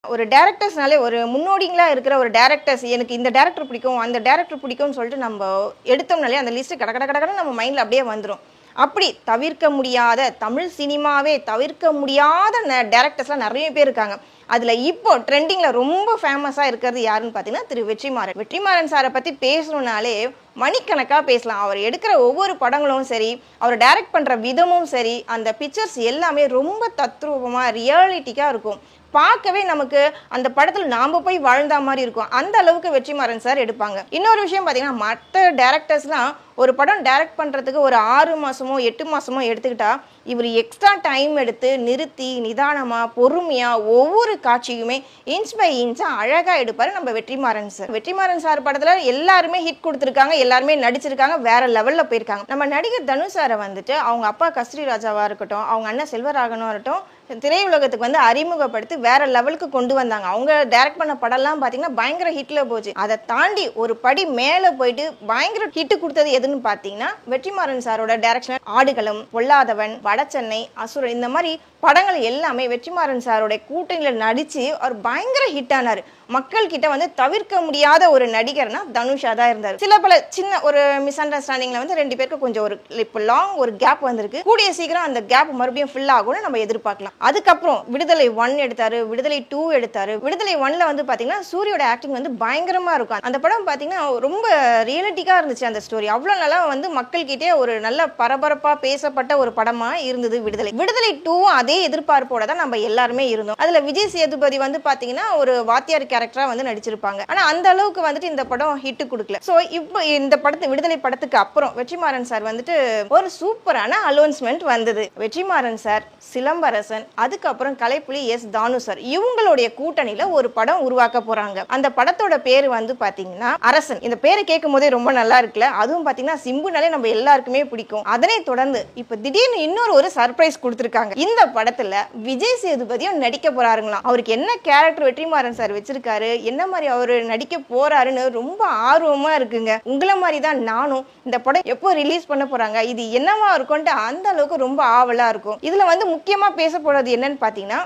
ஒரு டைரக்டர்ஸ்னாலே ஒரு முன்னோடிங்களா இருக்கிற ஒரு டைரக்டர்ஸ் எனக்கு இந்த டைரக்டர் பிடிக்கும் அந்த டைரக்டர் பிடிக்கும்னு சொல்லிட்டு நம்ம எடுத்தோம்னாலே அந்த லிஸ்ட் கட கட கடன்னு நம்ம மைண்டில் அப்படியே வந்துடும். அப்படி தவிர்க்க முடியாத தமிழ் சினிமாவே தவிர்க்க முடியாத டைரக்டர்ஸ்லாம் நிறைய பேர் இருக்காங்க. அதில் இப்போ ட்ரெண்டிங்கில் ரொம்ப ஃபேமஸாக இருக்கிறது யாருன்னு பார்த்தீங்கன்னா திரு வெற்றிமாறன். வெற்றிமாறன் சாரை பற்றி பேசணுன்னாலே மணிக்கணக்காக பேசலாம். அவர் எடுக்கிற ஒவ்வொரு படங்களும் சரி, அவர் டைரக்ட் பண்ணுற விதமும் சரி, அந்த பிக்சர்ஸ் எல்லாமே ரொம்ப தத்ரூபமாக ரியாலிட்டிக்காக இருக்கும். பார்க்கவே நமக்கு அந்த படத்தில் நாம் போய் வாழ்ந்த மாதிரி இருக்கும். அந்த அளவுக்கு வெற்றிமாறன் சார் எடுப்பாங்க. இன்னொரு விஷயம் பார்த்தீங்கன்னா, மற்ற டேரக்டர்ஸ்லாம் ஒரு படம் டைரக்ட் பண்ணுறதுக்கு ஒரு 6 மாதமோ 8 மாதமோ எடுத்துக்கிட்டா, இவர் எக்ஸ்ட்ரா டைம் எடுத்து நிறுத்தி நிதானமாக பொறுமையாக ஒவ்வொரு காட்சியுமே இன்ச் பை இன்ச்சாக அழகாக எடுப்பார் நம்ம வெற்றிமாறன் சார். வெற்றிமாறன் சார் படத்தில் எல்லாருமே ஹிட் கொடுத்துருக்காங்க, எல்லாருமே நடிச்சிருக்காங்க, வேற லெவலில் போயிருக்காங்க. நம்ம நடிகர் தனுஷ் சாரை வந்துட்டு அவங்க அப்பா கஸ்தூரி ராஜாவாக இருக்கட்டும், அவங்க அண்ணன் செல்வராகவனாக இருக்கட்டும், திரையுலகத்துக்கு வந்து அறிமுகப்படுத்தி வேற லெவலுக்கு கொண்டு வந்தாங்க. அவங்க டைரக்ட் பண்ண படம்லாம் பார்த்தீங்கன்னா பயங்கர ஹிட்ல போச்சு. அதை தாண்டி ஒரு படி மேலே போயிட்டு பயங்கர ஹிட் கொடுத்தது எதுன்னு பார்த்தீங்கன்னா வெற்றிமாறன் சாரோட டைரக்ஷன். ஆடுகளம், பொல்லாதவன், வடசென்னை, அசுரன், இந்த மாதிரி படங்கள் எல்லாமே வெற்றிமாறன் சாரோட கூட்டணியில் நடிச்சு அவர் பயங்கர ஹிட் ஆனார். மக்கள் கிட்ட வந்து தவிர்க்க முடியாத ஒரு நடிகர்னா தனுஷா தான் இருந்தார். சில பல சின்ன ஒரு மிஸ் அண்டர்ஸ்டாண்டிங்ல வந்து ரெண்டு பேருக்கு கொஞ்சம் ஒரு இப்போ லாங் ஒரு கேப் வந்திருக்கு. கூடிய சீக்கிரம் அந்த கேப் மறுபடியும் ஃபில் ஆகும்னு நம்ம எதிர்பார்க்கலாம். அதுக்கப்புறம் விடுதலை 1 எடுத்தாரு, விடுதலை 2 எடுத்தாரு. விடுதலை 1ல வந்து பாத்தீங்கன்னா சூரியோட ஆக்டிங் வந்து பயங்கரமா இருக்கும். அந்த படம் பாத்தீங்கன்னா ரொம்ப ரியலிட்டிக்கா இருந்துச்சு. அந்த ஸ்டோரி அவ்வளவு நல்லா வந்து மக்கள் கிட்டே ஒரு நல்ல பரபரப்பா பேசப்பட்ட ஒரு படமா இருந்தது விடுதலை. விடுதலை 2 அதே எதிர்பார்ப்போட தான் நம்ம எல்லாருமே இருந்தோம். அதுல விஜய் சேதுபதி வந்து பாத்தீங்கன்னா ஒரு வாத்தியார் கேரக்டரா வந்து நடிச்சிருப்பாங்க. ஆனா அந்த அளவுக்கு வந்துட்டு இந்த படம் ஹிட் கொடுக்கல. சோ இப்போ இந்த படத்தை விடுதலை படத்துக்கு அப்புறம் வெற்றிமாறன் சார் வந்துட்டு ஒரு சூப்பரான அனௌன்ஸ்மெண்ட் வந்தது. வெற்றிமாறன் சார், சிலம்பரசன், அதுக்கப்புறம் கலைப்புலி எஸ் தானு சார், இவங்களுடைய கூட்டணியில ஒரு படம் உருவாக்க போறாங்க. அந்த படத்தோட பேரு வந்து பாத்தீங்கன்னா அரசன். இந்த பேரை கேட்கும் போதே ரொம்ப நல்லா இருக்குல்ல. அதுவும் பாத்தீங்கன்னா சிம்புனாலே நம்ம எல்லாருக்குமே பிடிக்கும். அதனை தொடர்ந்து இப்ப திடீர்னு இன்னொரு ஒரு சர்ப்ரைஸ் கொடுத்திருக்காங்க. இந்த படத்துல விஜய் சேதுபதியும் நடிக்க போறாருங்களாம். அவருக்கு என்ன கேரக்டர் வெற்றிமாறன் சார் வச்சிருக்காரு, என்ன மாதிரி அவரு நடிக்க போறாருன்னு ரொம்ப ஆர்வமா இருக்குங்க. உங்களை மாதிரி தான் நானும் இந்த படம் எப்போ ரிலீஸ் பண்ண போறாங்க, இது என்னவா இருக்கும்ட்டு அந்த அளவுக்கு ரொம்ப ஆவலா இருக்கும். இதுல வந்து முக்கியமா பேச போறது என்னன்னு பாத்தீங்கன்னா,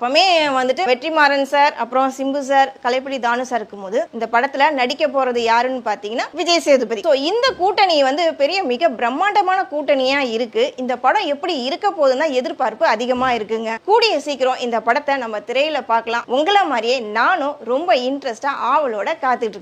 வந்துட்டு வெற்றிமாறன் சார், அப்புறம் சிம்பு சார், கலைப்புலி தானு சார் இருக்கும்போது இந்த படத்துல நடிக்க போறது யாருன்னு பாத்தீங்கன்னா விஜய் சேதுபதி. இந்த கூட்டணி வந்து பெரிய மிக பிரம்மாண்டமான கூட்டணியா இருக்கு. இந்த படம் எப்படி இருக்க போகுதுன்னா எதிர்பார்ப்பு அதிகமா இருக்குங்க. கூடிய சீக்கிரம் இந்த படத்தை நம்ம திரையில பார்க்கலாம். உங்களை மாதிரியே நானும் ரொம்ப இன்ட்ரெஸ்டா ஆவலோட காத்துட்டு இருக்கேன்.